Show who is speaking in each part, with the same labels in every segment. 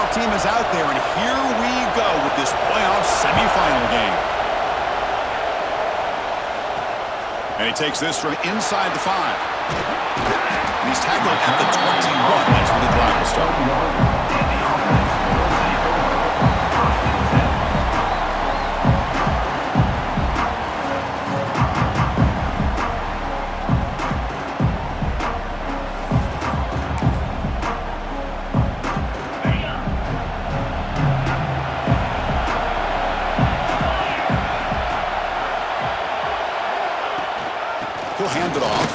Speaker 1: kickoff team is out there, and here we go with this playoff semifinal game. And he takes this from inside the 5. And he's tackled at the 21. That's where the drive will start. He'll hand it off.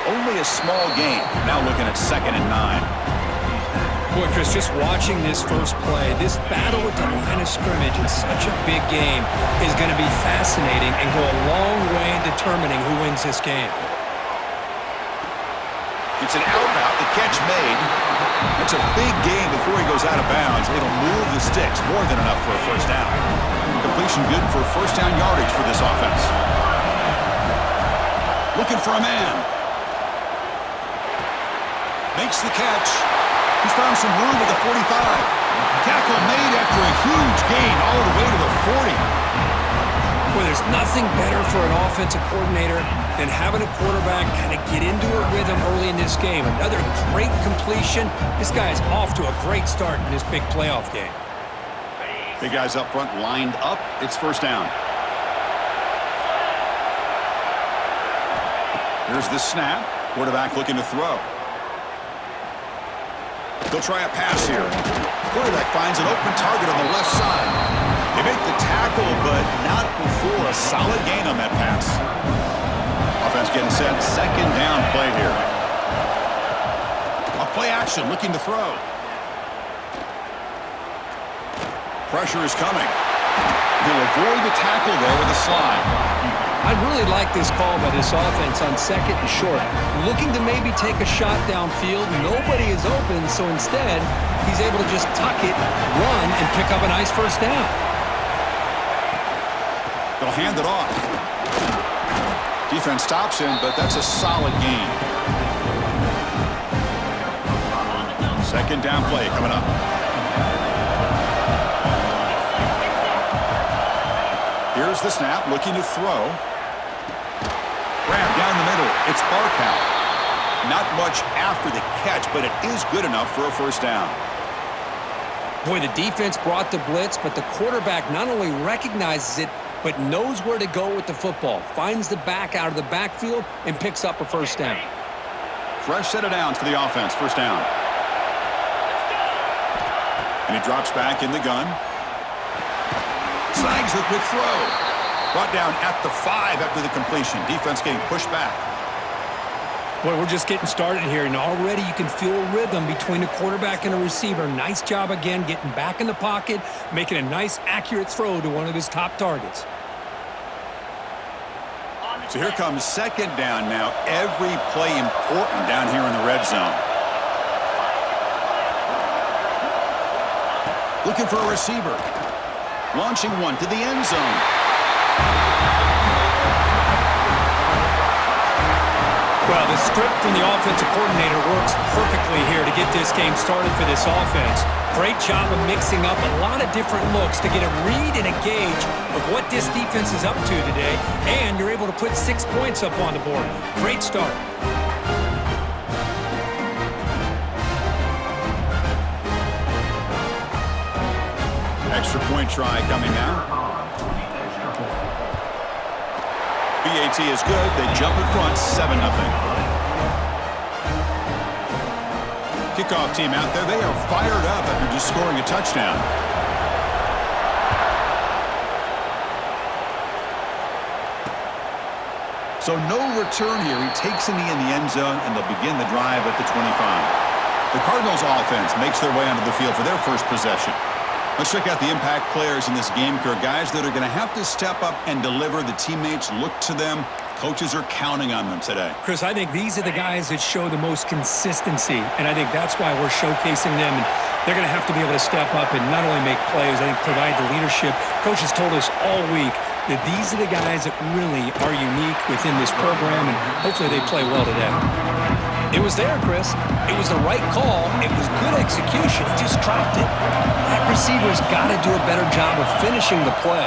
Speaker 1: Only a small gain. Now looking at 2nd and 9.
Speaker 2: Boy, Chris, just watching this first play, this battle at the line of scrimmage in such a big game is going to be fascinating and go a long way in determining who wins this game.
Speaker 1: It's an out route. The catch made. It's a big game before he goes out of bounds. It'll move the sticks more than enough for a first down. Completion good for first down yardage for this offense. Looking for a man. Makes the catch. He's found some room at the 45. Tackle made after a huge gain all the way to the 40.
Speaker 2: Well, there's nothing better for an offensive coordinator than having a quarterback kind of get into a rhythm early in this game. Another great completion. This guy is off to a great start in this big playoff game.
Speaker 1: Big guys up front lined up. It's first down. Here's the snap. Quarterback looking to throw. They'll try a pass here. Quarterback finds an open target on the left side. They make the tackle, but not before a solid gain on that pass. Offense getting set. 2nd down play here. A play action looking to throw. Pressure is coming. He'll avoid the tackle there with a slide.
Speaker 2: I really like this call by this offense on 2nd and short. Looking to maybe take a shot downfield. Nobody is open, so instead, he's able to just tuck it, run, and pick up a nice first down.
Speaker 1: They'll hand it off. Defense stops him, but that's a solid gain. 2nd down play coming up. Here's the snap, looking to throw. Grab down the middle. It's Barkow. Not much after the catch, but it is good enough for a first down.
Speaker 2: Boy, the defense brought the blitz, but the quarterback not only recognizes it, but knows where to go with the football. Finds the back out of the backfield and picks up a first down.
Speaker 1: Fresh set of downs for the offense. First down. And he drops back in the gun. Snags the quick throw. Brought down at the 5 after the completion. Defense getting pushed back.
Speaker 2: Boy, we're just getting started here, and already you can feel a rhythm between a quarterback and a receiver. Nice job again getting back in the pocket, making a nice, accurate throw to one of his top targets.
Speaker 1: So here comes 2nd down now. Every play important down here in the red zone. Looking for a receiver. Launching one to the end zone.
Speaker 2: Well, the script from the offensive coordinator works perfectly here to get this game started for this offense. Great job of mixing up a lot of different looks to get a read and a gauge of what this defense is up to today, and you're able to put 6 points up on the board. Great start.
Speaker 1: Extra point try coming now. BAT is good. They jump in front, 7-0. Kickoff team out there. They are fired up after just scoring a touchdown. So no return here. He takes a knee in the end zone, and they'll begin the drive at the 25. The Cardinals offense makes their way onto the field for their first possession. Let's check out the impact players in this game, Kirk. Guys that are going to have to step up and deliver. The teammates look to them. Coaches are counting on them today.
Speaker 2: Chris, I think these are the guys that show the most consistency, and I think that's why we're showcasing them. And they're going to have to be able to step up and not only make plays, I think provide the leadership. Coaches told us all week that these are the guys that really are unique within this program, and hopefully they play well today. It was there, Chris. It was the right call. It was good execution. He just dropped it. That receiver's got to do a better job of finishing the play.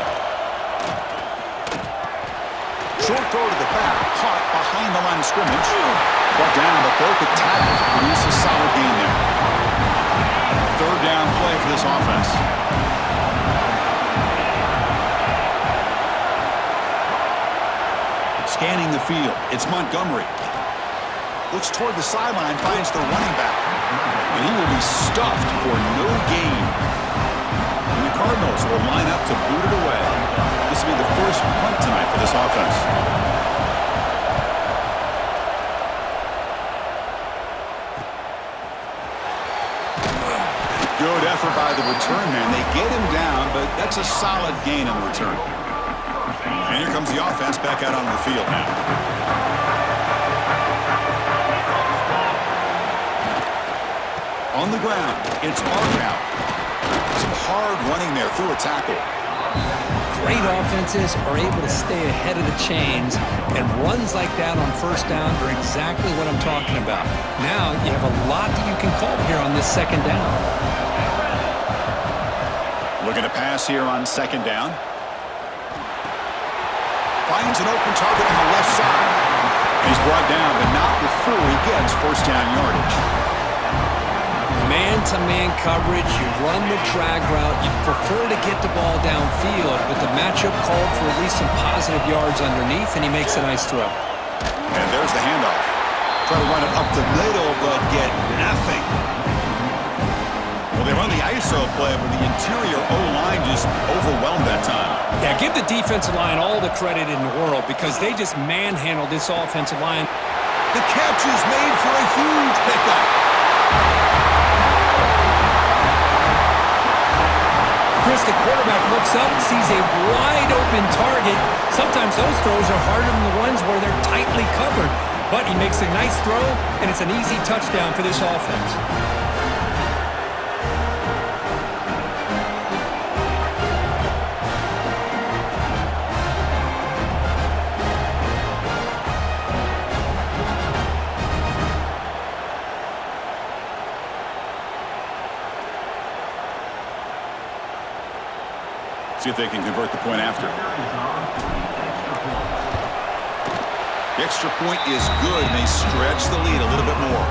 Speaker 1: Short throw to the back, caught behind the line of scrimmage. Brought down, but broke a tackle. Produce a solid gain there. Third down play for this offense. Scanning the field, it's Montgomery. Looks toward the sideline, finds the running back. And he will be stuffed for no gain. And the Cardinals will line up to boot it away. This will be the first punt tonight for this offense. Good effort by the return man. They get him down, but that's a solid gain on the return. And here comes the offense back out onto the field now. On the ground, it's Markout. Some hard running there through a tackle.
Speaker 2: Great offenses are able to stay ahead of the chains, and runs like that on first down are exactly what I'm talking about. Now you have a lot that you can call here on this second down.
Speaker 1: Looking to pass here on second down. Finds an open target on the left side. He's brought down, but not before he gets first down yardage.
Speaker 2: Man-to-man coverage, you run the drag route, you prefer to get the ball downfield, but the matchup called for at least some positive yards underneath, and he makes a nice throw.
Speaker 1: And there's the handoff. Try to run it up the middle, but get nothing. Well, they run the ISO play, but the interior O-line just overwhelmed that time.
Speaker 2: Yeah, give the defensive line all the credit in the world because they just manhandled this offensive line.
Speaker 1: The catch is made for a huge pickup.
Speaker 2: Chris, the quarterback looks up, sees a wide-open target. Sometimes those throws are harder than the ones where they're tightly covered. But he makes a nice throw, and it's an easy touchdown for this offense.
Speaker 1: See if they can convert the point after. The extra point is good, and they stretch the lead a little bit more.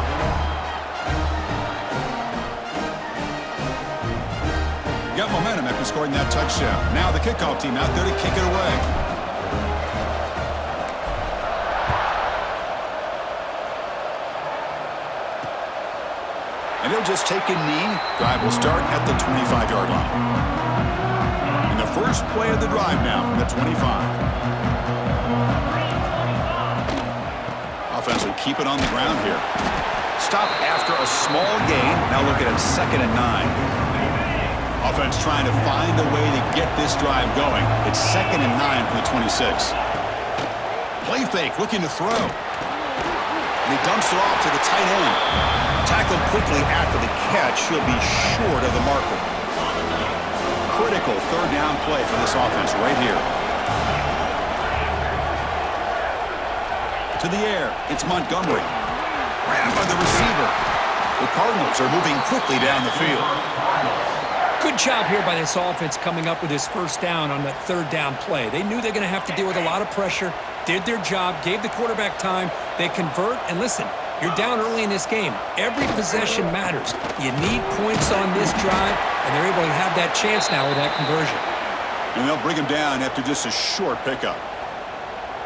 Speaker 1: Got momentum after scoring that touchdown. Now the kickoff team out there to kick it away. And they'll just take a knee. Drive will start at the 25-yard line. First play of the drive now from the 25. Offense will keep it on the ground here. Stop after a small gain. Now looking at 2nd and 9. Offense trying to find a way to get this drive going. It's 2nd and 9 for the 26. Play fake, looking to throw. And he dumps it off to the tight end. Tackled quickly after the catch. He'll be short of the marker. Critical third down play for this offense right here. To the air, it's Montgomery. Grabbed by the receiver. The Cardinals are moving quickly down the field.
Speaker 2: Good job here by this offense coming up with this first down on that third down play. They knew they're going to have to deal with a lot of pressure, did their job, gave the quarterback time. They convert, and listen, you're down early in this game. Every possession matters. You need points on this drive, and they're able to have that chance now with that conversion.
Speaker 1: And they'll bring him down after just a short pickup.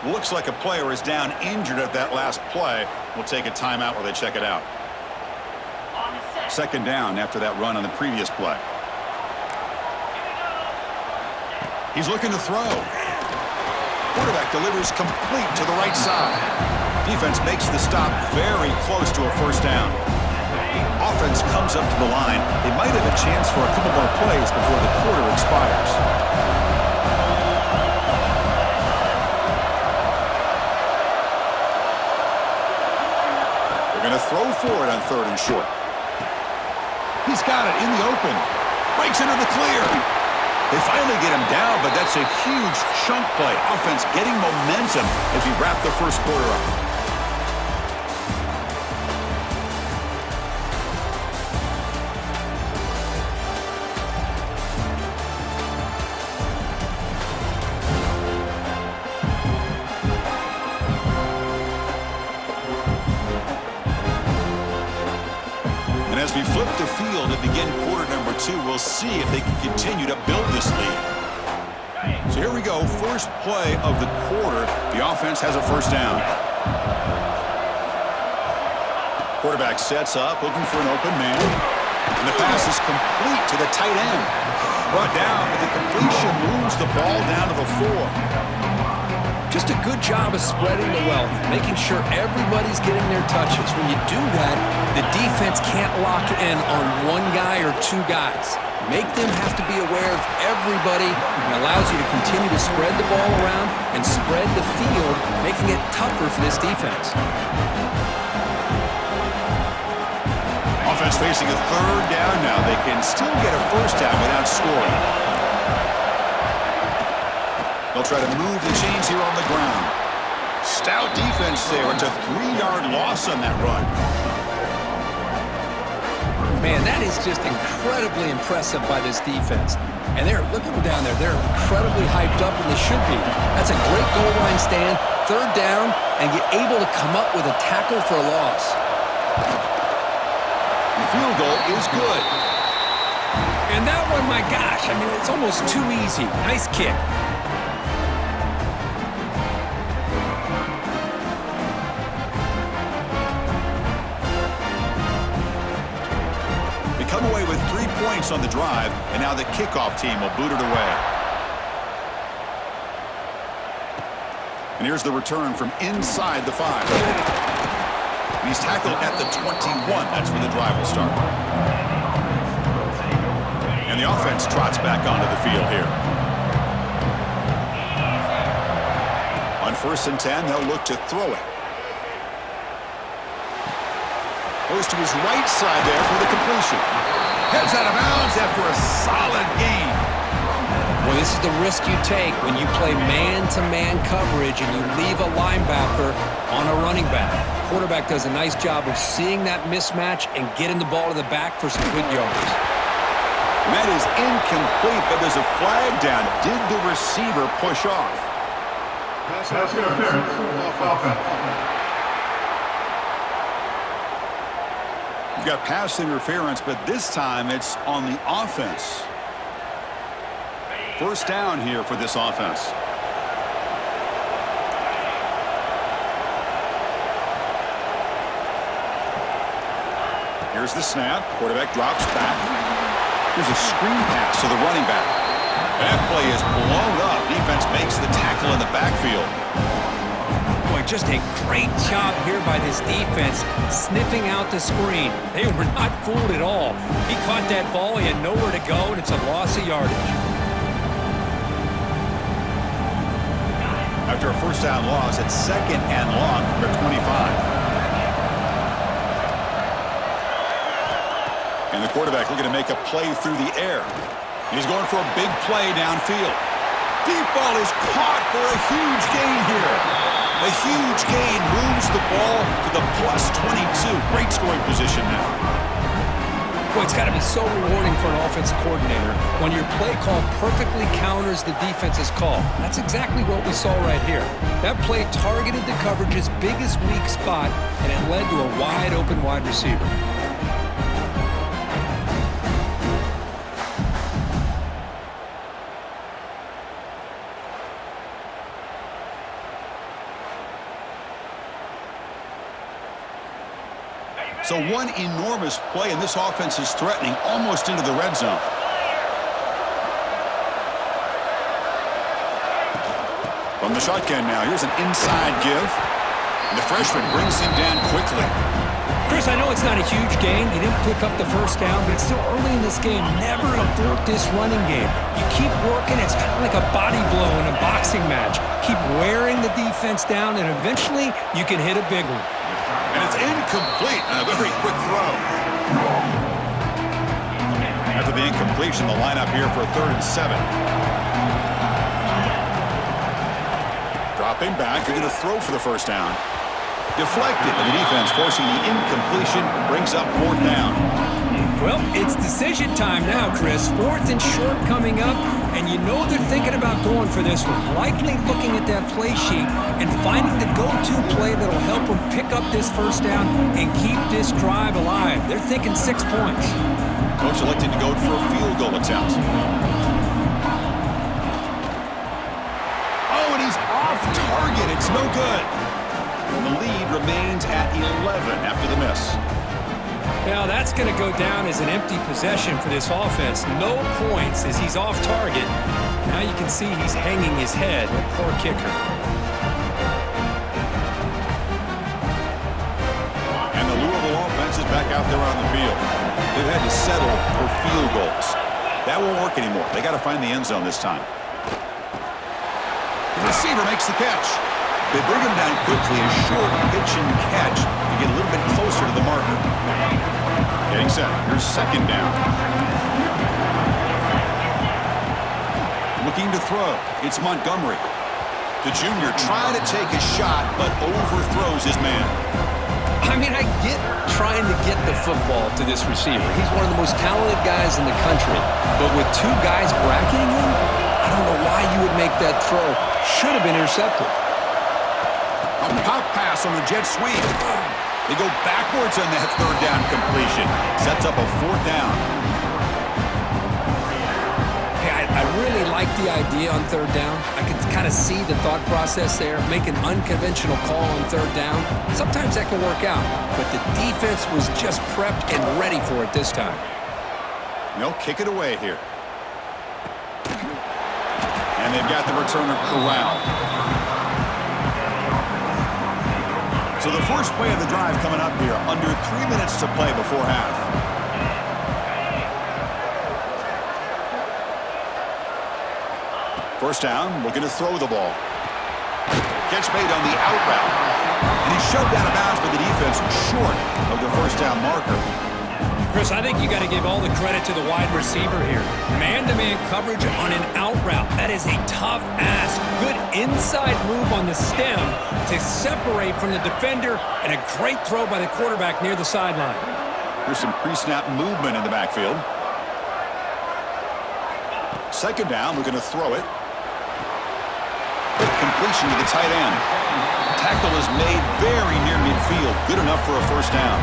Speaker 1: Looks like a player is down injured at that last play. We'll take a timeout while they check it out. 2nd down after that run on the previous play. He's looking to throw. Quarterback delivers complete to the right side. Defense makes the stop very close to a first down. Offense comes up to the line. They might have a chance for a couple more plays before the quarter expires. They're going to throw for it on 3rd and short. He's got it in the open. Breaks into the clear. They finally get him down, but that's a huge chunk play. Offense getting momentum as we wrap the first quarter up. begin quarter number 2. We'll see if they can continue to build this lead. So here we go. First play of the quarter. The offense has a first down. Quarterback sets up, looking for an open man. And the pass is complete to the tight end. Brought down, but the completion moves the ball down to the 4.
Speaker 2: Just a good job of spreading the wealth, making sure everybody's getting their touches. When you do that, the defense can't lock in on one guy or two guys. Make them have to be aware of everybody, and allows you to continue to spread the ball around and spread the field, making it tougher for this defense.
Speaker 1: Offense facing a third down now. They can still get a first down without scoring. They'll try to move the chains here on the ground. Stout defense there. It's a 3-yard loss on that run.
Speaker 2: Man, that is just incredibly impressive by this defense. And look at them down there. They're incredibly hyped up, and they should be. That's a great goal line stand, third down, and you're able to come up with a tackle for a loss.
Speaker 1: The field goal is good.
Speaker 2: And that one, my gosh, I mean, it's almost too easy. Nice kick.
Speaker 1: They come away with 3 points on the drive, and now the kickoff team will boot it away. And here's the return from inside the 5. And he's tackled at the 21. That's where the drive will start. And the offense trots back onto the field here. On 1st and 10, they'll look to throw it. Goes to his right side there for the completion. Heads out of bounds after a solid gain.
Speaker 2: Well, this is the risk you take when you play man-to-man coverage and you leave a linebacker on a running back. Quarterback does a nice job of seeing that mismatch and getting the ball to the back for some good yards.
Speaker 1: And that is incomplete, but there's a flag down. Did the receiver push off?
Speaker 3: Pass interference off offense.
Speaker 1: You've got pass interference, but this time it's on the offense. First down here for this offense. Here's the snap. Quarterback drops back. Here's a screen pass to the running back. That play is blown up. Defense makes the tackle in the backfield.
Speaker 2: Boy, just a great job here by this defense, sniffing out the screen. They were not fooled at all. He caught that ball, he had nowhere to go, and it's a loss of yardage.
Speaker 1: After a first down loss, it's 2nd and long from their 25. And the quarterback looking to make a play through the air. He's going for a big play downfield. Deep ball is caught for a huge gain here. A huge gain moves the ball to the +22. Great scoring position now.
Speaker 2: Boy, it's got to be so rewarding for an offensive coordinator when your play call perfectly counters the defense's call. That's exactly what we saw right here. That play targeted the coverage's biggest weak spot, and it led to a wide-open wide receiver.
Speaker 1: So one enormous play, and this offense is threatening almost into the red zone. From the shotgun now, here's an inside give. And the freshman brings him down quickly.
Speaker 2: Chris, I know it's not a huge gain. He didn't pick up the first down, but it's still early in this game. Never abort this running game. You keep working. It's kind of like a body blow in a boxing match. Keep wearing the defense down, and eventually you can hit a big one.
Speaker 1: And it's incomplete on a very quick throw. After the incompletion, the lineup here for a 3rd and 7. Dropping back, they're going to throw for the first down. Deflected, and the defense forcing the incompletion brings up 4th down.
Speaker 2: Well, it's decision time now, Chris. 4th and short coming up, and you know they're thinking about going for this one. Likely looking at that play sheet and finding the go-to play that'll help them pick up this first down and keep this drive alive. They're thinking 6 points.
Speaker 1: Coach electing to go for a field goal attempt. Oh, and he's off target. It's no good. And the lead remains at 11 after the miss.
Speaker 2: Now that's going to go down as an empty possession for this offense. No points as he's off target. Now you can see he's hanging his head. Poor kicker.
Speaker 1: And the Louisville offense is back out there on the field. They've had to settle for field goals. That won't work anymore. They got to find the end zone this time. The receiver makes the catch. They bring him down quickly, a short pitch and catch to get a little bit closer to the marker. Getting set. Here's second down. Looking to throw. It's Montgomery. The junior trying to take a shot, but overthrows his man.
Speaker 2: I mean, I get trying to get the football to this receiver. He's one of the most talented guys in the country. But with two guys bracketing him, I don't know why you would make that throw. Should have been intercepted.
Speaker 1: A pop pass on the jet sweep. They go backwards on that third down completion. Sets up a fourth down.
Speaker 2: Hey, I really like the idea on third down. I can kind of see the thought process there. Make an unconventional call on third down. Sometimes that can work out. But the defense was just prepped and ready for it this time.
Speaker 1: They'll kick it away here. And they've got the returner corralled. So the first play of the drive coming up here, under 3 minutes to play before half. First down, looking to throw the ball. Catch made on the out route. And he's shoved out of bounds by the defense short of the first down marker.
Speaker 2: Chris, I think you got to give all the credit to the wide receiver here. Man-to-man coverage on an out route. That is a tough ask. Good inside move on the stem to separate from the defender, and a great throw by the quarterback near the sideline.
Speaker 1: There's some pre-snap movement in the backfield. Second down, we're going to throw it. Quick completion to the tight end. Tackle is made very near midfield. Good enough for a first down.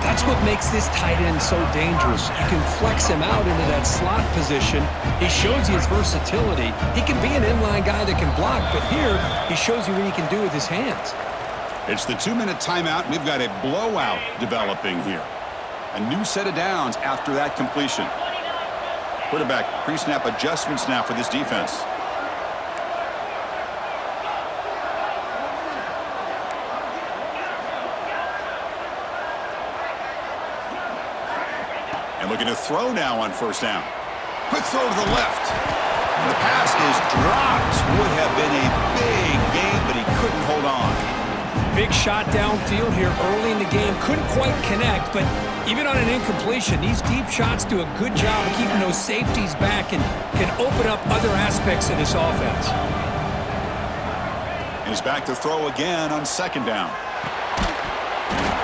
Speaker 2: That's what makes this tight end so dangerous. You can flex him out into that slot position. He shows you his versatility. He can be an inline guy that can block, but here he shows you what he can do with his hands.
Speaker 1: It's the 2-minute timeout. We've got a blowout developing here. A new set of downs after that completion. Quarterback pre-snap adjustments now for this defense. And looking to throw now on first down. Quick throw to the left. And the pass is dropped. Would have been a big game, but he couldn't hold on.
Speaker 2: Big shot downfield here early in the game. Couldn't quite connect, but even on an incompletion, these deep shots do a good job of keeping those safeties back and can open up other aspects of this offense.
Speaker 1: He's back to throw again on second down.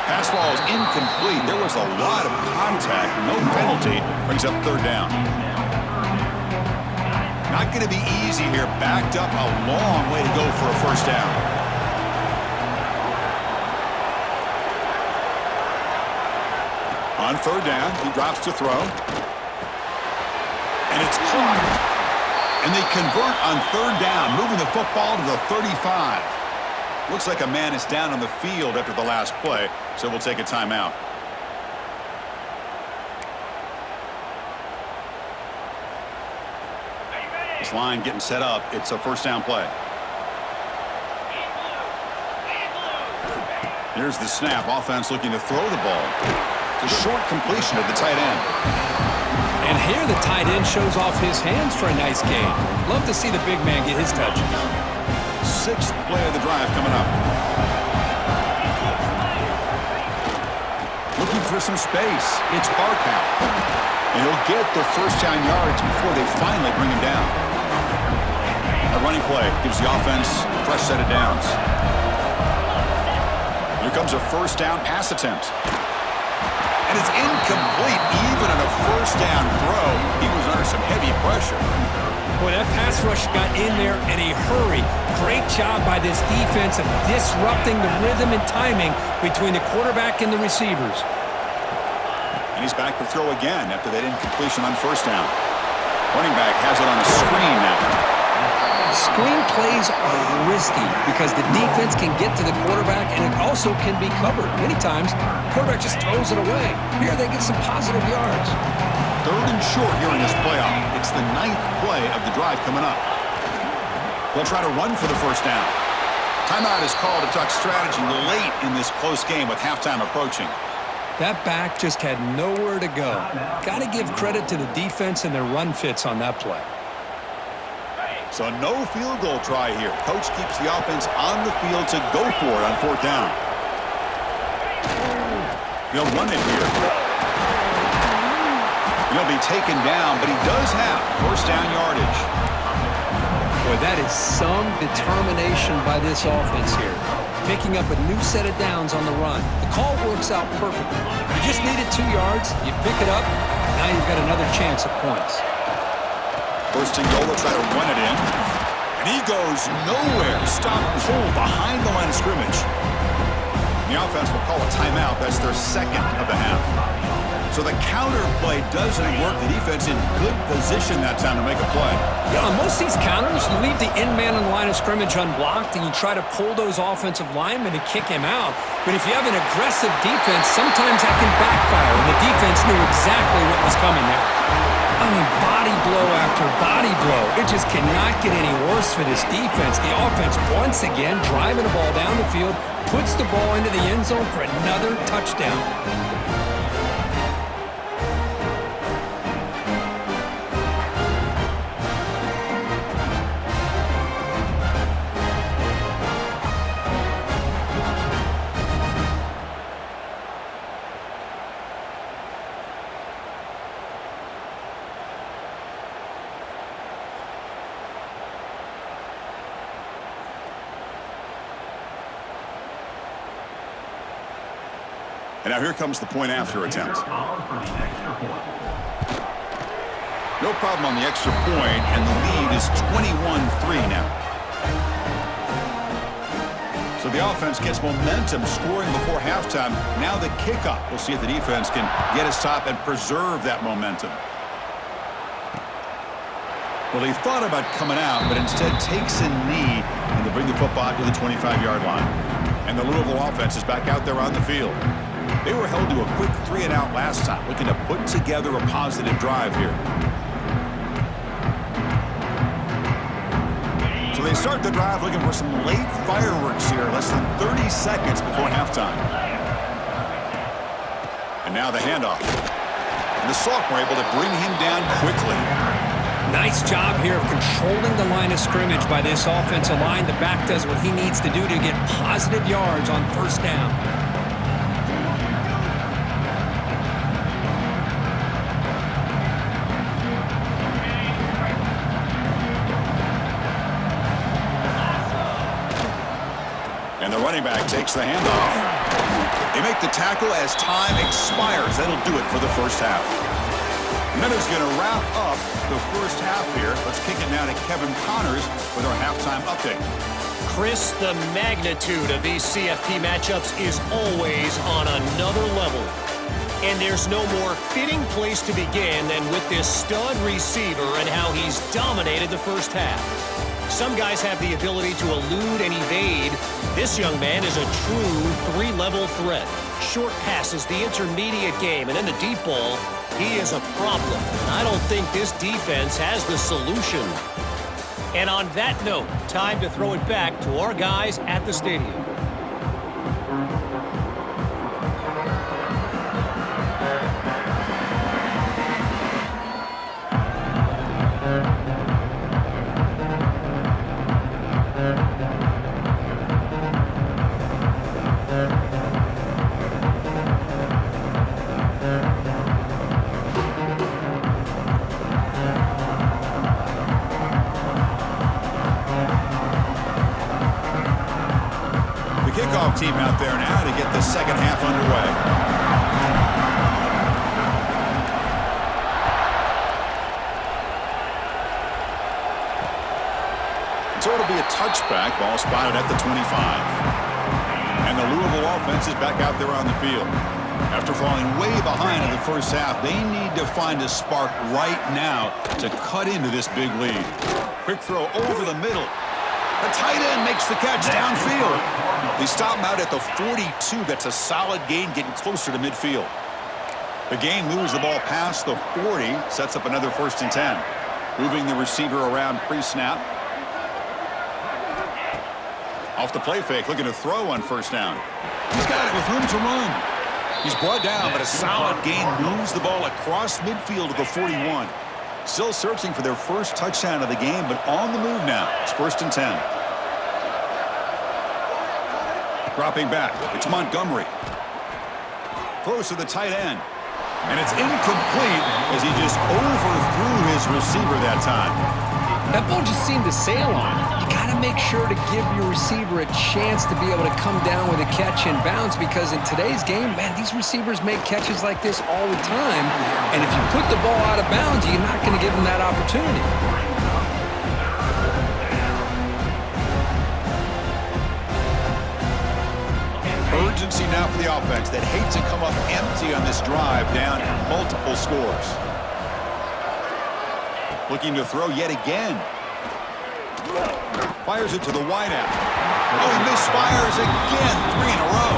Speaker 1: Pass ball is incomplete. There was a lot of contact. No penalty. Brings up third down. Not going to be easy here. Backed up a long way to go for a first down. On third down, he drops to throw. And it's caught. And they convert on third down, moving the football to the 35. Looks like a man is down on the field after the last play, so we'll take a timeout. This line getting set up. It's a first down play. Here's the snap. Offense looking to throw the ball. It's a short completion of the tight end.
Speaker 2: And here the tight end shows off his hands for a nice gain. Love to see the big man get his touches.
Speaker 1: Sixth play of the drive coming up. Looking for some space. It's Barkow. And he'll get the first down yards before they finally bring him down. A running play gives the offense a fresh set of downs. Here comes a first down pass attempt. And it's incomplete even on a first down throw. He was under some heavy pressure.
Speaker 2: Boy, that pass rush got in there in a hurry. Great job by this defense of disrupting the rhythm and timing between the quarterback and the receivers.
Speaker 1: And he's back to throw again after that incompletion on first down. Running back has it on the screen now.
Speaker 2: Screen plays are risky because the defense can get to the quarterback and it also can be covered. Many times, the quarterback just throws it away. Here they get some positive yards.
Speaker 1: 3rd and short here in this playoff. It's the 9th play of the drive coming up. They'll try to run for the first down. Timeout is called to talk strategy late in this close game with halftime approaching.
Speaker 2: That back just had nowhere to go. Got to give credit to the defense and their run fits on that play.
Speaker 1: So no field goal try here. Coach keeps the offense on the field to go for it on 4th down. He'll run it here. He'll be taken down, but he does have first down yardage.
Speaker 2: Boy, that is some determination by this offense here. Picking up a new set of downs on the run. The call works out perfectly. You just needed 2 yards. You pick it up. Now you've got another chance at points.
Speaker 1: 1st and goal, they'll try to run it in. And he goes nowhere. Stop pull behind the line of scrimmage. The offense will call a timeout. That's their 2nd of the half. So the counter play doesn't work. The defense in good position that time to make a play.
Speaker 2: Yeah, on most of these counters, you leave the in man in the line of scrimmage unblocked and you try to pull those offensive linemen to kick him out. But if you have an aggressive defense, sometimes that can backfire, and the defense knew exactly what was coming there. I mean, body blow after body blow. It just cannot get any worse for this defense. The offense, once again, driving the ball down the field, puts the ball into the end zone for another touchdown.
Speaker 1: And now here comes the point after attempt. No problem on the extra point, and the lead is 21-3 now. So the offense gets momentum scoring before halftime. Now the kickoff. We'll see if the defense can get a stop and preserve that momentum. Well, he thought about coming out, but instead takes a knee and to bring the football to the 25-yard line. And the Louisville offense is back out there on the field. They were held to a quick 3-and-out last time, looking to put together a positive drive here. So they start the drive looking for some late fireworks here, less than 30 seconds before halftime. And now the handoff. And the Sock were able to bring him down quickly.
Speaker 2: Nice job here of controlling the line of scrimmage by this offensive line. The back does what he needs to do to get positive yards on first down.
Speaker 1: And the running back takes the handoff. They make the tackle as time expires. That'll do it for the first half. And that is going to wrap up the first half here. Let's kick it now to Kevin Connors with our halftime update.
Speaker 4: Chris, the magnitude of these CFP matchups is always on another level. And there's no more fitting place to begin than with this stud receiver and how he's dominated the first half. Some guys have the ability to elude and evade. This young man is a true three-level threat. Short passes, the intermediate game, and then the deep ball, he is a problem. And I don't think this defense has the solution. And on that note, time to throw it back to our guys at the stadium.
Speaker 1: Kickoff team out there now to get the second half underway. So it'll be a touchback. Ball spotted at the 25. And the Louisville offense is back out there on the field. After falling way behind in the first half, they need to find a spark right now to cut into this big lead. Quick throw over the middle. The tight end makes the catch downfield. They stop him out at the 42. That's a solid gain, getting closer to midfield. The game moves the ball past the 40, sets up another 1st and 10. Moving the receiver around pre-snap. Off the play fake, looking to throw on 1st down. He's got it with room to run. He's brought down, but a solid gain moves the ball across midfield to the 41. Still searching for their first touchdown of the game, but on the move now. It's 1st and 10. Dropping back, it's Montgomery. Throws to the tight end. And it's incomplete as he just overthrew his receiver that time.
Speaker 2: That ball just seemed to sail on him. You got to make sure to give your receiver a chance to be able to come down with a catch and bounce, because in today's game, man, these receivers make catches like this all the time. And if you put the ball out of bounds, you're not going to give them that opportunity.
Speaker 1: Urgency now for the offense that hates to come up empty on this drive, down multiple scores. Looking to throw yet again. Fires it to the wideout. Oh, he misfires again. 3 in a row.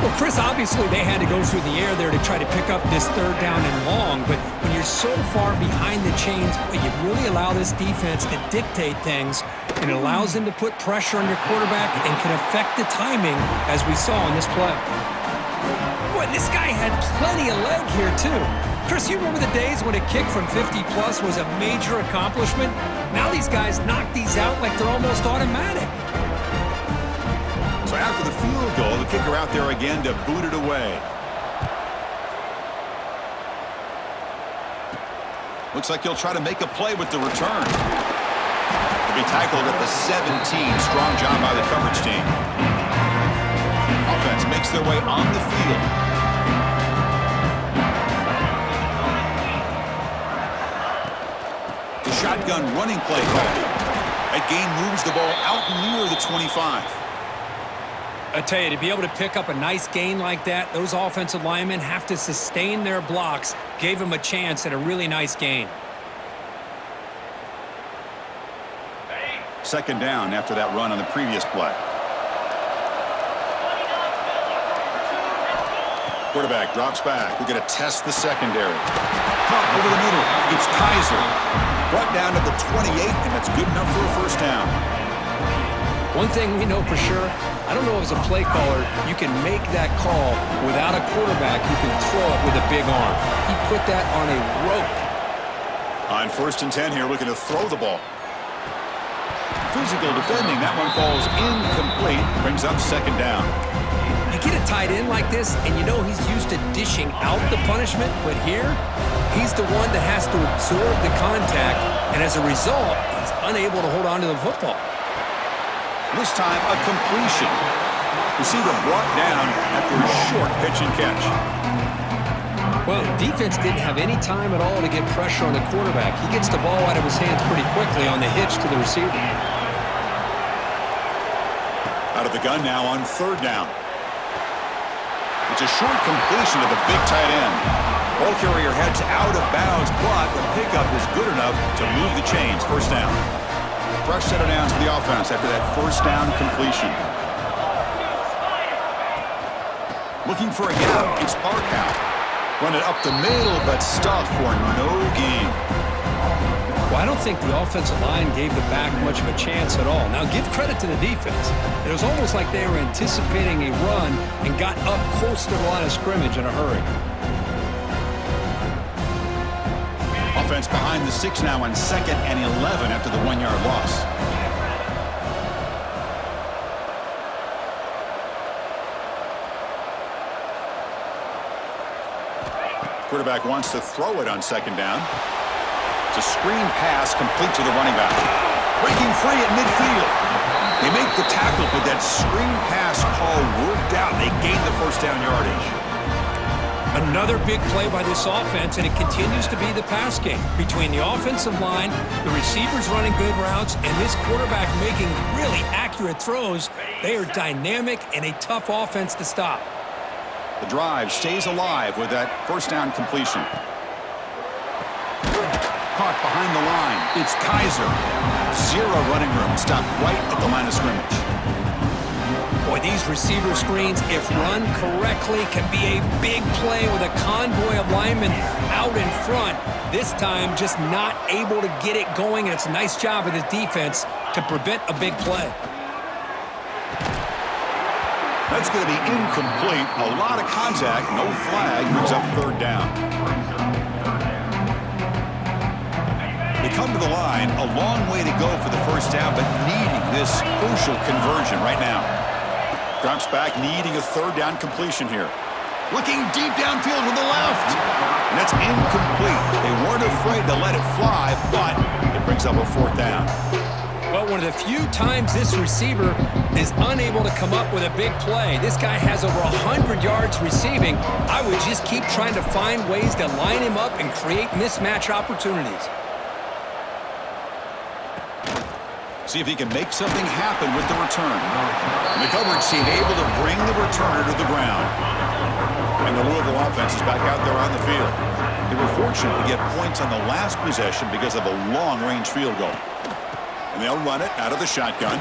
Speaker 2: Well, Chris, obviously they had to go through the air there to try to pick up this 3rd down and long, but when you're so far behind the chains, you really allow this defense to dictate things, and it allows them to put pressure on your quarterback and can affect the timing, as we saw in this play. Boy, this guy had plenty of leg here, too. Chris, you remember the days when a kick from 50-plus was a major accomplishment? Now these guys knock these out like they're almost automatic.
Speaker 1: So after the field goal, the kicker out there again to boot it away. Looks like he'll try to make a play with the return. He'll be tackled at the 17. Strong job by the coverage team. Offense makes their way on the field. The shotgun running play call. That gain moves the ball out near the 25.
Speaker 2: I tell you, to be able to pick up a nice gain like that, those offensive linemen have to sustain their blocks. Gave them a chance at a really nice gain.
Speaker 1: 2nd down after that run on the previous play. Quarterback drops back. We're going to test the secondary. Pump over the middle. It's Kaiser. Brought down at the 28, and that's good enough for a 1st down.
Speaker 2: One thing we know for sure, I don't know if as a play caller you can make that call without a quarterback who can throw it with a big arm. He put that on a rope.
Speaker 1: On 1st and 10 here, looking to throw the ball. Physical defending. That one falls incomplete. Brings up 2nd down.
Speaker 2: You get a tight end like this, and you know he's used to dishing out the punishment, but here, he's the one that has to absorb the contact, and as a result, he's unable to hold on to the football.
Speaker 1: This time, a completion. Receiver brought down after a short pitch and catch.
Speaker 2: Well, the defense didn't have any time at all to get pressure on the quarterback. He gets the ball out of his hands pretty quickly on the hitch to the receiver.
Speaker 1: Out of the gun now on 3rd down. It's a short completion to the big tight end. Ball carrier heads out of bounds, but the pickup is good enough to move the chains. 1st down. Fresh set of downs for the offense after that 1st down completion. Looking for a gap. It's Barkow. Run it up the middle, but stuff for no gain.
Speaker 2: Well, I don't think the offensive line gave the back much of a chance at all. Now, give credit to the defense. It was almost like they were anticipating a run and got up close to the line of scrimmage in a hurry.
Speaker 1: Offense behind the 6 now on 2nd and 11 after the 1-yard loss. Quarterback wants to throw it on 2nd down. It's a screen pass complete to the running back. Breaking free at midfield. They make the tackle, but that screen pass call worked out. They gained the 1st down yardage.
Speaker 2: Another big play by this offense, and it continues to be the pass game. Between the offensive line, the receivers running good routes, and this quarterback making really accurate throws, they are dynamic and a tough offense to stop.
Speaker 1: The drive stays alive with that first down completion. Caught behind the line. It's Kaiser. Zero running room. Stopped right at the line of scrimmage.
Speaker 2: Boy, these receiver screens, if run correctly, can be a big play with a convoy of linemen out in front. This time, just not able to get it going, and it's a nice job of the defense to prevent a big play.
Speaker 1: That's going to be incomplete. A lot of contact. No flag. Brings up third down. They come to the line. A long way to go for the first down, but needing this crucial conversion right now. Drops back, needing a third down completion here. Looking deep downfield to the left. And that's incomplete. They weren't afraid to let it fly, but it brings up a fourth down.
Speaker 2: Well, one of the few times this receiver is unable to come up with a big play. This guy has over 100 yards receiving. I would just keep trying to find ways to line him up and create mismatch opportunities.
Speaker 1: See if he can make something happen with the return. And the coverage team able to bring the returner to the ground. And the Louisville offense is back out there on the field. They were fortunate to get points on the last possession because of a long-range field goal. And they'll run it out of the shotgun.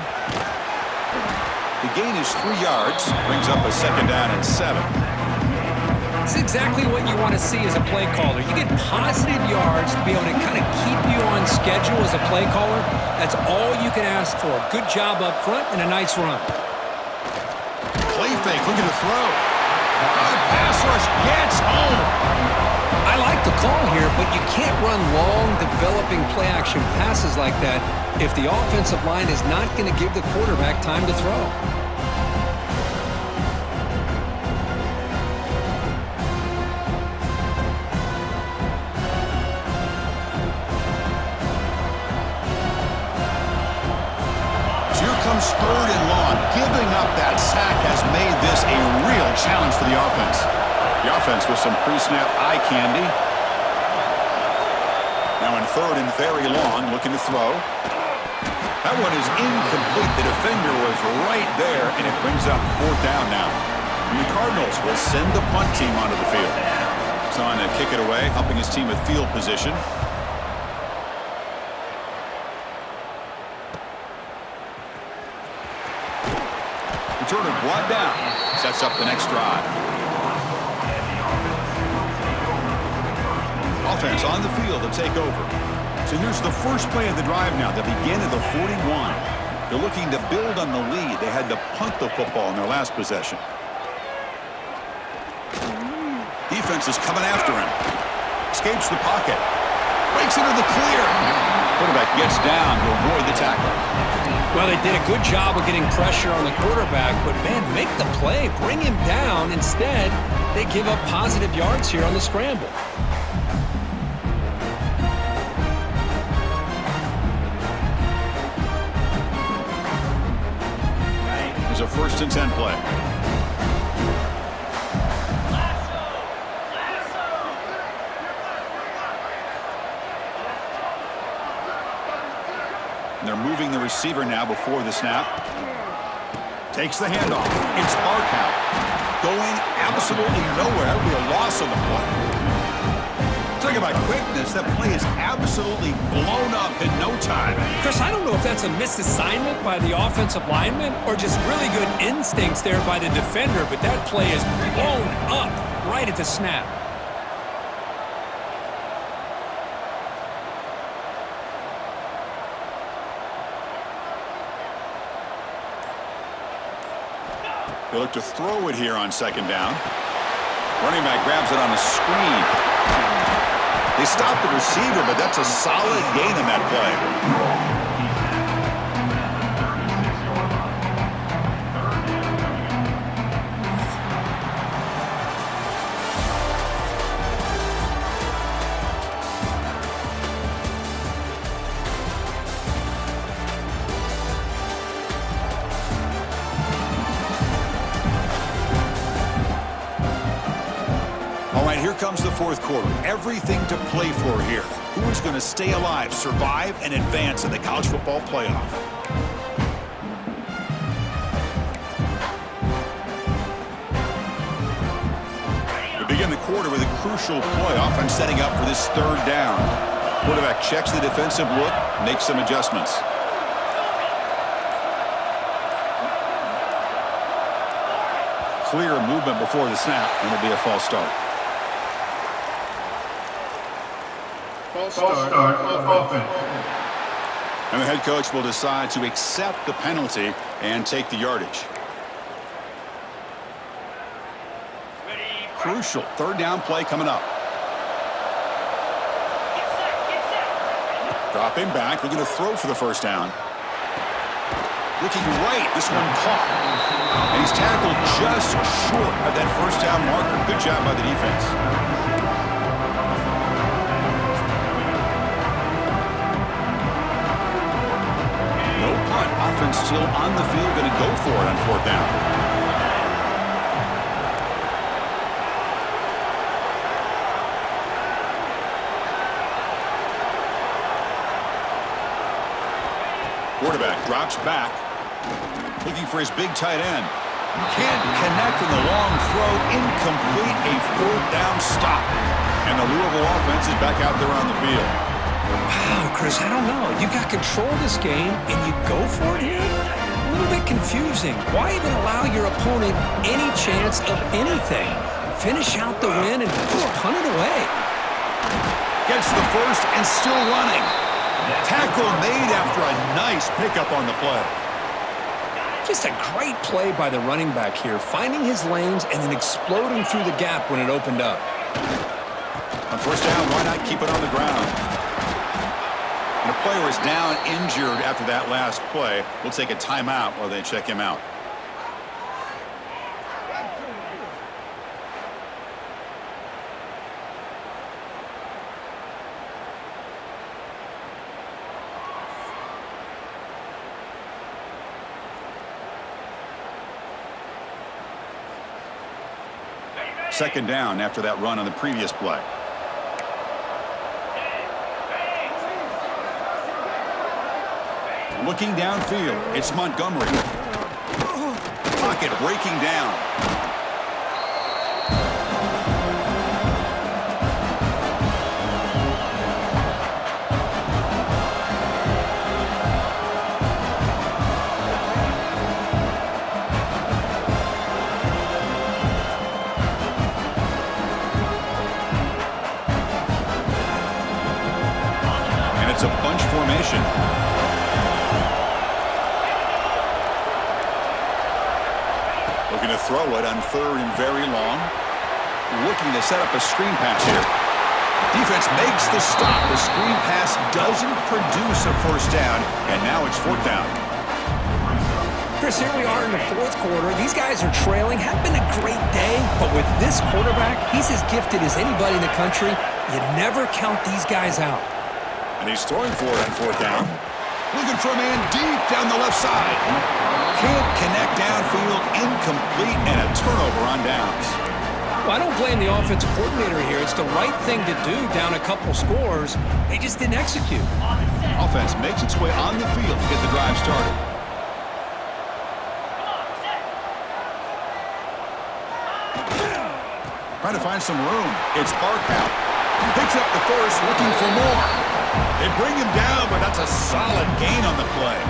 Speaker 1: The gain is 3 yards. Brings up a second down and 7.
Speaker 2: It's exactly what you want to see as a play caller. You get positive yards to be able to kind of keep you on schedule as a play caller. That's all you can ask for. Good job up front and a nice run.
Speaker 1: Play fake. Look at the throw. The pass rush gets home.
Speaker 2: I like the call here, but you can't run long, developing play-action passes like that if the offensive line is not going to give the quarterback time to throw.
Speaker 1: Third and long. Giving up that sack has made this a real challenge for the offense. The offense with some pre-snap eye candy. Now in third and very long, looking to throw. That one is incomplete. The defender was right there, and it brings up fourth down now. And the Cardinals will send the punt team onto the field. It's on to kick it away, helping his team with field position. Returner brought down. Sets up the next drive. Offense on the field to take over. So here's the first play of the drive now. They begin at the 41. They're looking to build on the lead. They had to punt the football in their last possession. Defense is coming after him. Escapes the pocket. Breaks into the clear. Quarterback gets down to avoid the tackle.
Speaker 2: Well, they did a good job of getting pressure on the quarterback, but, man, make the play. Bring him down. Instead, they give up positive yards here on the scramble.
Speaker 1: There's a 1st and 10 play. And they're moving the receiver now before the snap. Takes the handoff. It's Barkow. Going absolutely nowhere. That would be a loss on the play. Talk about quickness. That play is absolutely blown up in no time.
Speaker 2: Chris, I don't know if that's a misassignment by the offensive lineman or just really good instincts there by the defender, but that play is blown up right at the snap.
Speaker 1: They look to throw it here on second down. Running back grabs it on a screen. They stop the receiver, but that's a solid gain in that play. Here comes the fourth quarter. Everything to play for here. Who is going to stay alive, survive, and advance in the college football playoff? Begin the quarter with a crucial play. Offense setting up for this third down. Quarterback checks the defensive look, makes some adjustments. Clear movement before the snap, and it'll be a false start.
Speaker 3: False start, offense.
Speaker 1: And the head coach will decide to accept the penalty and take the yardage. Crucial third down play coming up. Dropping back, looking to throw for the first down. Looking right, this one caught. And he's tackled just short of that first down marker. Good job by the defense. No punt. Offense still on the field, going to go for it on fourth down. Quarterback drops back, looking for his big tight end. Can't connect in the long throw. Incomplete, a fourth down stop. And the Louisville offense is back out there on the field.
Speaker 2: Wow, Chris, I don't know. You've got control of this game, and you go for it here? A little bit confusing. Why even allow your opponent any chance of anything? Finish out the win and just punt it away.
Speaker 1: Gets the first and still running. Tackle made after a nice pickup on the play.
Speaker 2: Just a great play by the running back here, finding his lanes and then exploding through the gap when it opened up.
Speaker 1: On first down, why not keep it on the ground? And the player is down injured after that last play. We'll take a timeout while they check him out. Second down after that run on the previous play. Looking downfield, it's Montgomery. Pocket breaking down. It's a bunch formation. Looking to throw it on third and very long. Looking to set up a screen pass here. Defense makes the stop. The screen pass doesn't produce a first down, and now it's fourth down.
Speaker 2: Chris, here we are in the fourth quarter. These guys are trailing. Had been a great day, but with this quarterback, he's as gifted as anybody in the country. You never count these guys out.
Speaker 1: And he's throwing for it on fourth down. Looking for a man deep down the left side. Can't connect downfield, incomplete, and a turnover on downs.
Speaker 2: Well, I don't blame the offensive coordinator here. It's the right thing to do down a couple scores. They just didn't execute.
Speaker 1: Offense makes its way on the field to get the drive started. Trying to find some room. It's Barkow. Picks up the first, looking for more. They bring him down, but that's a solid gain on the play.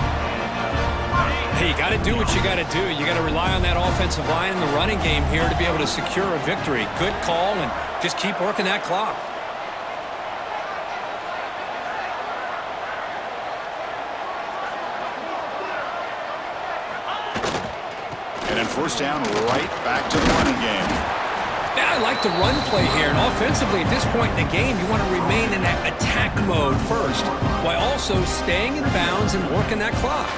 Speaker 2: Hey, you got to do what you got to do. You got to rely on that offensive line and the running game here to be able to secure a victory. Good call, and just keep working that clock.
Speaker 1: And then first down, right back to the running game.
Speaker 2: Yeah, I like the run play here, and offensively at this point in the game, you want to remain in that attack mode first, while also staying in bounds and working that clock.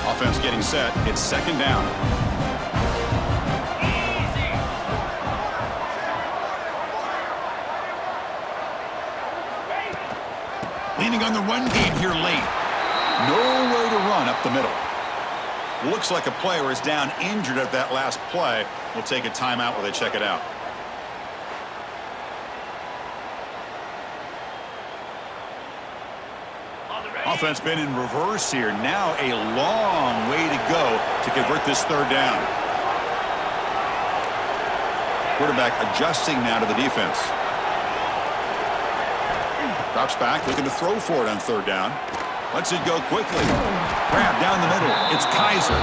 Speaker 1: Offense getting set. It's second down. Leaning on the run game here late. Nowhere to run up the middle. Looks like a player is down injured at that last play. We'll take a timeout while they check it out. Offense been in reverse here. Now a long way to go to convert this third down. Quarterback adjusting now to the defense. Drops back, looking to throw for it on third down. Lets it go quickly. Grab down the middle. It's Kaiser.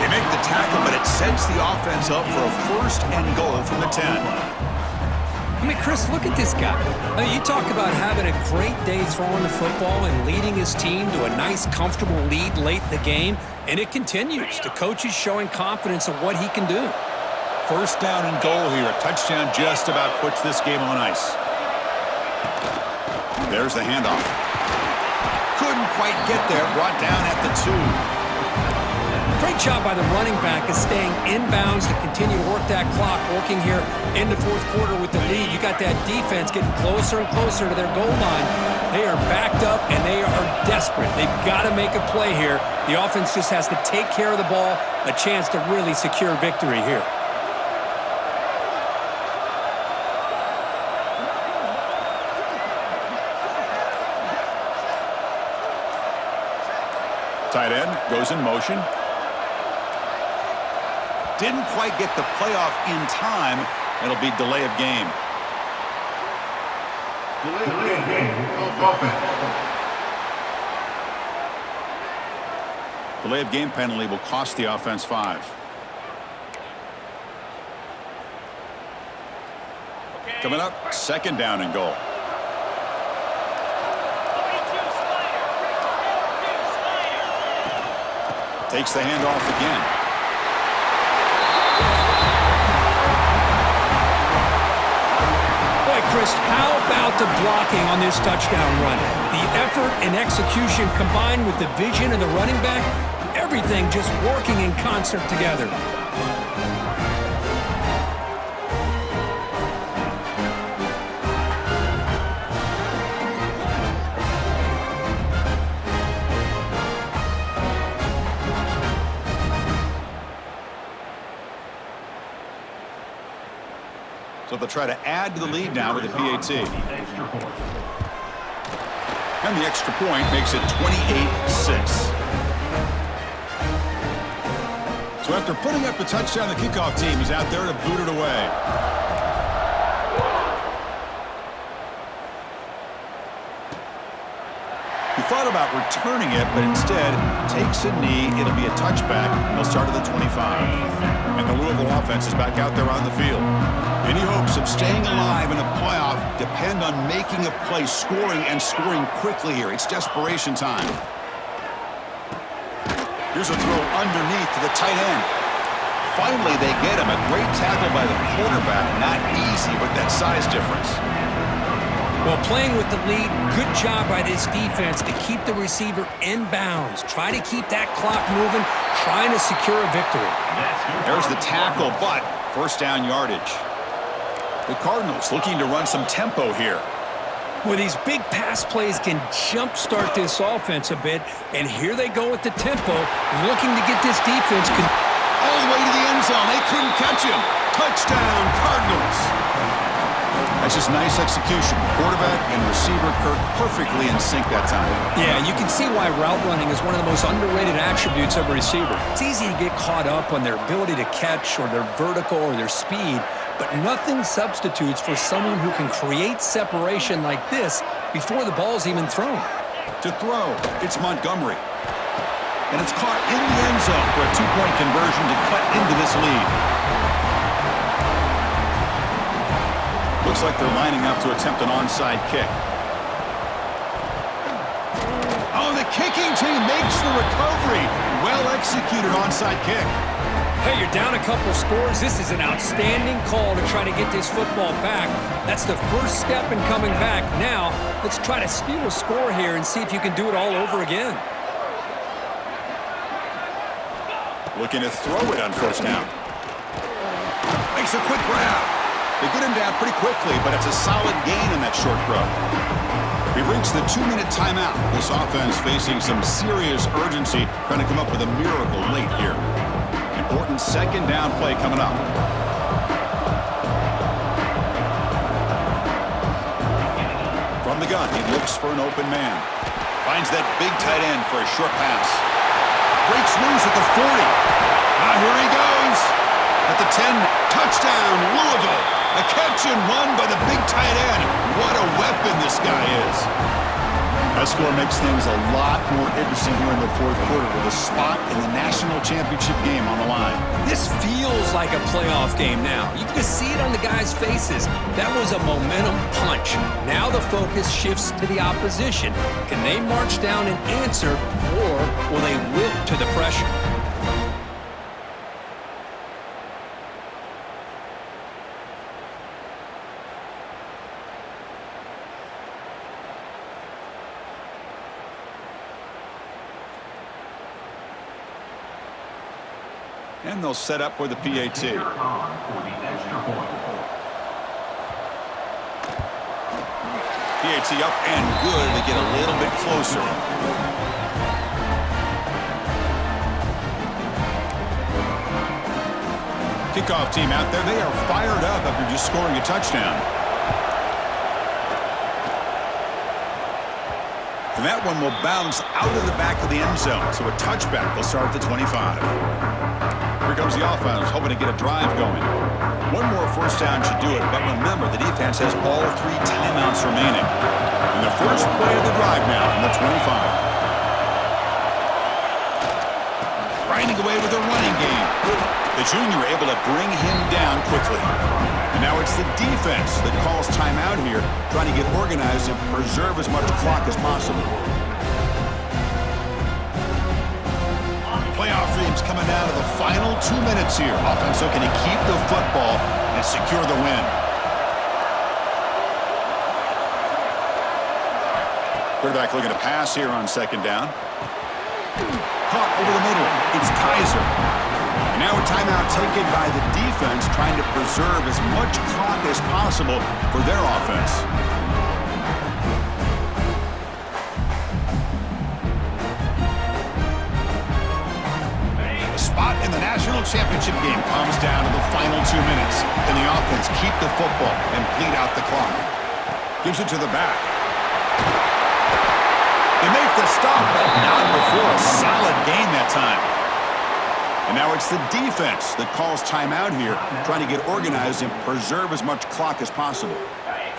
Speaker 1: They make the tackle, but it sets the offense up for a first and goal from the 10.
Speaker 2: I mean, Chris, look at this guy. I mean, you talk about having a great day throwing the football and leading his team to a nice, comfortable lead late in the game, and it continues. The coach is showing confidence of what he can do.
Speaker 1: First down and goal here. A touchdown just about puts this game on ice. There's the handoff. Couldn't quite get there. Brought down at the 2.
Speaker 2: Great job by the running back of staying inbounds to continue to work that clock, working here in the fourth quarter with the lead. You got that defense getting closer and closer to their goal line. They are backed up, and they are desperate. They've got to make a play here. The offense just has to take care of the ball, a chance to really secure victory here.
Speaker 1: Tight end goes in motion. Didn't quite get the playoff in time. It'll be delay of game.
Speaker 3: Delay of game. Offense.
Speaker 1: Delay of game penalty will cost the offense 5. Coming up, second down and goal. Takes the handoff again.
Speaker 2: Boy, Chris, how about the blocking on this touchdown run? The effort and execution combined with the vision of the running back, everything just working in concert together.
Speaker 1: So they'll try to add to the lead now with the PAT. And the extra point makes it 28-6. So after putting up the touchdown, the kickoff team is out there to boot it away. He thought about returning it, but instead takes a knee. It'll be a touchback. They'll start at the 25. And the Louisville offense is back out there on the field. Any hopes of staying alive in a playoff depend on making a play, scoring, and scoring quickly here. It's desperation time. Here's a throw underneath to the tight end. Finally, they get him. A great tackle by the quarterback. Not easy with that size difference.
Speaker 2: Well, playing with the lead, good job by this defense to keep the receiver in bounds. Try to keep that clock moving, trying to secure a victory.
Speaker 1: There's the tackle, but first down yardage. The Cardinals looking to run some tempo here.
Speaker 2: Well, these big pass plays can jumpstart this offense a bit, and here they go with the tempo, looking to get this defense
Speaker 1: all the way to the end zone. They couldn't catch him. Touchdown, Cardinals. That's just nice execution. Quarterback and receiver Kirk perfectly in sync that time.
Speaker 2: Yeah, you can see why route running is one of the most underrated attributes of a receiver. It's easy to get caught up on their ability to catch or their vertical or their speed, but nothing substitutes for someone who can create separation like this before the ball's even thrown.
Speaker 1: To throw, it's Montgomery. And it's caught in the end zone for a 2-point conversion to cut into this lead. Looks like they're lining up to attempt an onside kick. Oh, the kicking team makes the recovery. Well executed onside kick.
Speaker 2: Hey, you're down a couple scores. This is an outstanding call to try to get this football back. That's the first step in coming back. Now, let's try to steal a score here and see if you can do it all over again.
Speaker 1: Looking to throw it on first down. Makes a quick grab. They get him down pretty quickly, but it's a solid gain in that short throw. We've reached the 2-minute timeout. This offense facing some serious urgency, trying to come up with a miracle late here. Important second down play coming up. From the gun, he looks for an open man. Finds that big tight end for a short pass. Breaks loose at the 40. Now here he goes. At the 10, touchdown, Louisville. A catch and run by the big tight end. What a weapon this guy is. That score makes things a lot more interesting here in the fourth quarter with a spot in the national championship game on the line.
Speaker 2: This feels like a playoff game now. You can see it on the guys' faces. That was a momentum punch. Now the focus shifts to the opposition. Can they march down and answer, or will they wilt to the pressure?
Speaker 1: And they'll set up for the PAT. PAT up and good to get a little bit closer. Kickoff team out there. They are fired up after just scoring a touchdown. And that one will bounce out of the back of the end zone. So a touchback will start at the 25. Here comes the offense, hoping to get a drive going. One more first down should do it, but remember, the defense has all 3 timeouts remaining. And the first play of the drive now from the 25. Grinding away with a running game. The junior able to bring him down quickly. And now it's the defense that calls timeout here, trying to get organized and preserve as much clock as possible. Playoff dreams coming down to the final 2 minutes here. Offense looking to keep the football and secure the win. Quarterback looking to pass here on second down. Caught over the middle. It's Kaiser. And now a timeout taken by the defense, trying to preserve as much clock as possible for their offense. In the national championship game comes down to the final 2 minutes. Can the offense keep the football and bleed out the clock? Gives it to the back. They make the stop, but not before a solid gain that time. And now it's the defense that calls timeout here, trying to get organized and preserve as much clock as possible.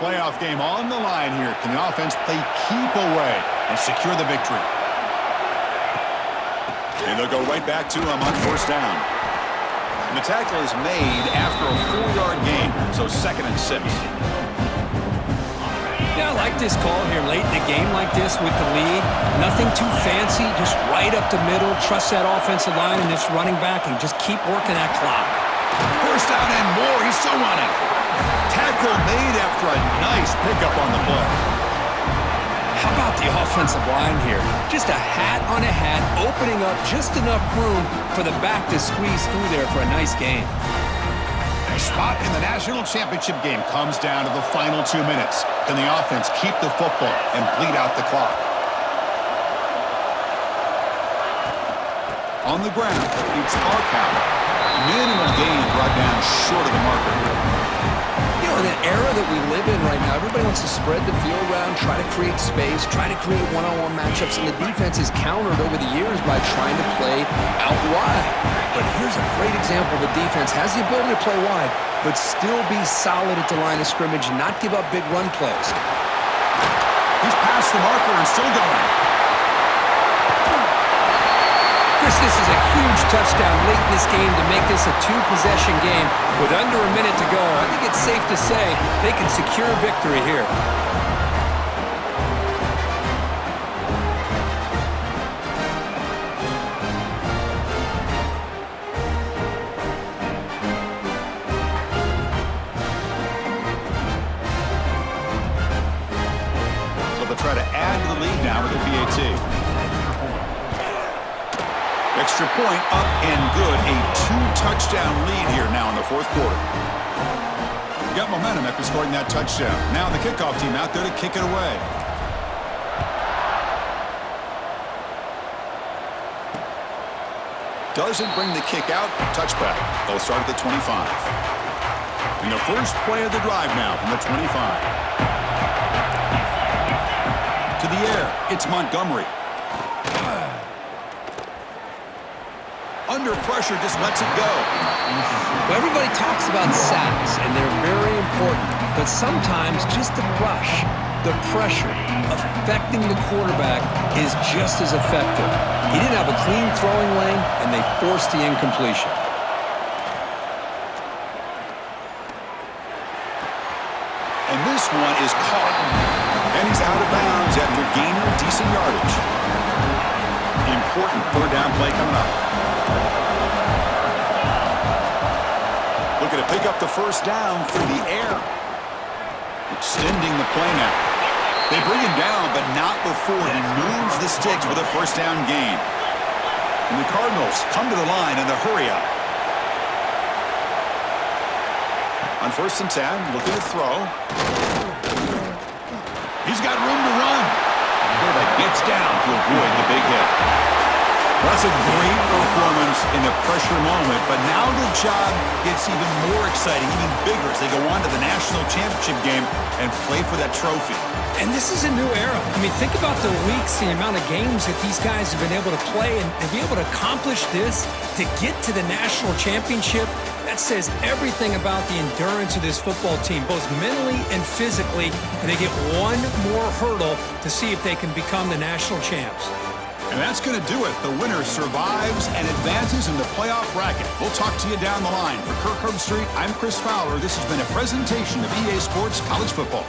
Speaker 1: Playoff game on the line here. Can the offense play keep away and secure the victory? And they'll go right back to him on first down. And the tackle is made after a 4-yard gain, so 2nd and 6.
Speaker 2: Yeah, I like this call here late in the game like this with the lead. Nothing too fancy, just right up the middle. Trust that offensive line and this running back and just keep working that clock.
Speaker 1: First down and more. He's still running. Tackle made after a nice pickup on the play.
Speaker 2: How about the offensive line here? Just a hat on a hat, opening up just enough room for the back to squeeze through there for a nice gain.
Speaker 1: A spot in the national championship game comes down to the final 2 minutes. Can the offense keep the football and bleed out the clock? On the ground, it's Arkow. Minimal gain brought down short of the marker.
Speaker 2: You know, in the era that we live in right now, everybody wants to spread the field around, try to create space, try to create one-on-one matchups, and the defense is countered over the years by trying to play out wide. But here's a great example. The defense has the ability to play wide, but still be solid at the line of scrimmage, not give up big run plays.
Speaker 1: He's past the marker and still going.
Speaker 2: Chris, this is a huge touchdown late in this game to make this a 2-possession game. With under a minute to go, I think it's safe to say they can secure victory here.
Speaker 1: So they'll try to add to the lead now with the PAT. Extra point up and good. A 2-touchdown lead here now in the fourth quarter. Got momentum after scoring that touchdown. Now the kickoff team out there to kick it away. Doesn't bring the kick out. Touchback. They'll start at the 25. And the first play of the drive now from the 25. To the air, it's Montgomery. Under pressure, just lets it go.
Speaker 2: Well, everybody talks about sacks, and they're very important. But sometimes just the rush, the pressure, affecting the quarterback is just as effective. He didn't have a clean throwing lane, and they forced the incompletion.
Speaker 1: And this one is caught. And he's out of bounds after gaining decent yardage. Important third down play coming up. Looking to pick up the first down through the air. Extending the play now. They bring him down, but not before he moves the sticks with a first down gain. And the Cardinals come to the line in the hurry up. On 1st and 10, looking to throw. He's got room to run. But gets down to avoid the big hit. That's a great performance in a pressure moment, but now the job gets even more exciting, even bigger as they go on to the national championship game and play for that trophy.
Speaker 2: And this is a new era. I mean, think about the weeks, the amount of games that these guys have been able to play and be able to accomplish this, to get to the national championship. That says everything about the endurance of this football team, both mentally and physically. And they get one more hurdle to see if they can become the national champs.
Speaker 1: And that's going to do it. The winner survives and advances in the playoff bracket. We'll talk to you down the line. For Kirk Herbstreit, I'm Chris Fowler. This has been a presentation of EA Sports College Football.